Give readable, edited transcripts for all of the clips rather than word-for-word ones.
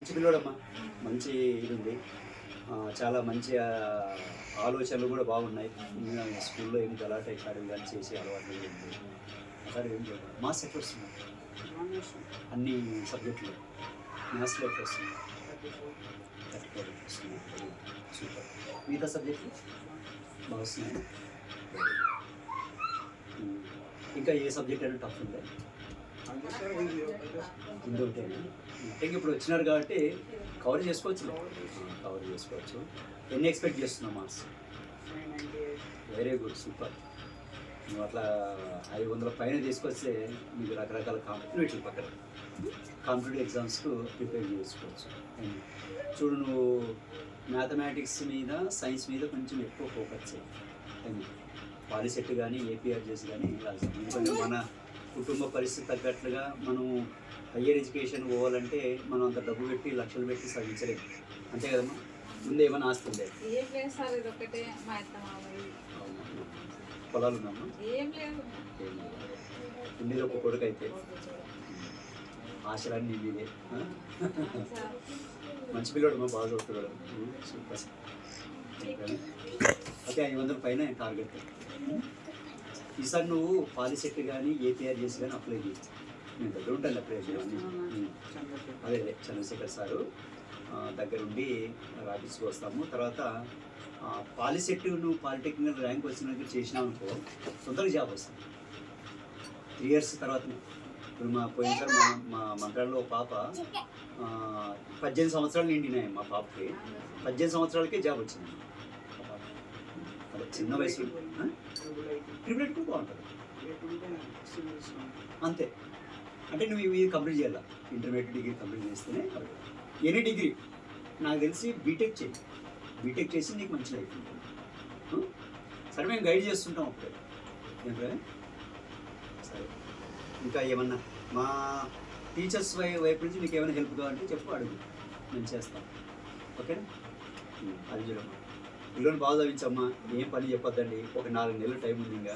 మంచి పిల్లోడమ్మా, మంచి ఇది ఉంది. చాలా మంచి ఆలోచనలు కూడా బాగున్నాయి. స్కూల్లో ఏం గలాట ఇట్లాంటివి కానీ చేసే అలవాటు ఉంది. అక్కడ ఏం లేదు. మార్క్స్ ఎట్లా వస్తున్నాయి అన్ని సబ్జెక్టులు? మ్యాథ్స్లో ఎట్లా వస్తుంది? 34 వస్తుంది. సూపర్. మిగతా సబ్జెక్టులు బాగా వస్తున్నాయి. ఇంకా ఏ సబ్జెక్ట్ అయినా టఫ్ ఉందా? హిందీ ఉంటేనే. ఇంకా ఇప్పుడు వచ్చినారు కాబట్టి కవర్ చేసుకోవచ్చు. ఎన్ని ఎక్స్పెక్ట్ చేస్తున్నావు మార్క్స్? Very good, super. నువ్వు అట్లా 500 పైన తీసుకొస్తే మీకు రకరకాల కాంపిటేటివ్ పక్కన కాంపిటేటివ్ ఎగ్జామ్స్కు ప్రిపేర్ చేసుకోవచ్చు. చూడు, నువ్వు మ్యాథమెటిక్స్ మీద, సైన్స్ మీద కొంచెం ఎక్కువ ఫోకస్ చేయాలి. పాలిసెట్ కానీ ఏపీఆర్జెస్ కానీ రాస్తాం. ఎందుకంటే మన కుటుంబ పరిస్థితి తగ్గట్లుగా మనం హయ్యర్ ఎడ్యుకేషన్ పోవాలంటే మనం అంత డబ్బు పెట్టి లక్షలు పెట్టి చదివించలేము. అంతే కదమ్మా? ముందు ఏమైనా ఆస్తి ఉండే? పొలాలు ఉన్నామా? ఉండేది ఒక కొడుకు అయితే ఆశలన్నీ మీదే. మంచి పిల్లడు, మా బాగా చదువుతున్నాడు. సూపర్. అయితే 500 పైన టార్గెట్. ఈసారి నువ్వు పాలిసెట్ కానీ ఏపీఆర్జెస్ కానీ అప్లై చేయొచ్చు. నేను దగ్గర ఉంటాను అప్లై చేయమని. అదే చంద్రశేఖర్ సారు దగ్గరుండి రాపించుకు వస్తాము. తర్వాత పాలిసెట్ నువ్వు పాలిటెక్నికల్ ర్యాంక్ వచ్చినాక చేసినావు అనుకో, తొందరగా జాబ్ వస్తుంది. 3 years తర్వాత. ఇప్పుడు మా పోయినసారి మా మంత్రాల్లో పాప 18 సంవత్సరాలు నిండినాయి. మా పాపకి 18 సంవత్సరాలకే జాబ్ వచ్చింది. అదే చిన్న వయసు. ట్రిపుల్ బాగుంటుంది అంతే. అంటే నువ్వు ఇవి కంప్లీట్ చేయాలి. ఇంటర్మీడియట్ డిగ్రీ కంప్లీట్ చేస్తేనే ఎనీ డిగ్రీ. నాకు తెలిసి బీటెక్ చేయి. బీటెక్ చేసి నీకు మంచి లైఫ్ ఉంటుంది. సరే, మేము గైడ్ చేస్తుంటాం అప్పుడే. ఏంటంటే సరే, ఇంకా ఏమన్నా మా టీచర్స్ వైపు నుంచి నీకు ఏమైనా హెల్ప్ కావాలంటే చెప్పు, అడుగు, నేను చేస్తాను. ఓకేనా? అది చూడమ్మా, పిల్లలు బాగా చదివించమ్మా. ఏం పని చెప్పొద్దండి. ఒక 4 నెలలు టైం ఉంది. ఇంకా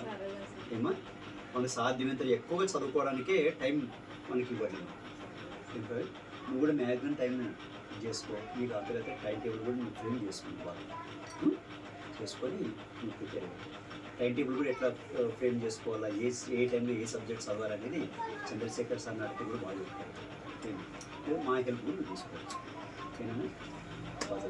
ఏమా మనకు సాధ్యమైనంత ఎక్కువగా చదువుకోవడానికే టైం మనకి ఇవ్వండి. ఇంకా నువ్వు కూడా మ్యాక్సిమం టైం చేసుకో. నీకు అంతకైతే టైం టేబుల్ కూడా నువ్వు ఫ్రేమ్ చేసుకోవాలి. చేసుకొని నువ్వు ప్రిపేర్ అవ్వాలి. టైం టేబుల్ కూడా ఎట్లా ఫ్రేమ్ చేసుకోవాలా, ఏ టైంలో ఏ సబ్జెక్ట్ చదవాలనేది చంద్రశేఖర్ సార్ నాటికి కూడా బాగా చెప్తారు. మా హెల్ప్ కూడా నువ్వు తీసుకోవచ్చు. ఓకేనా? బాగా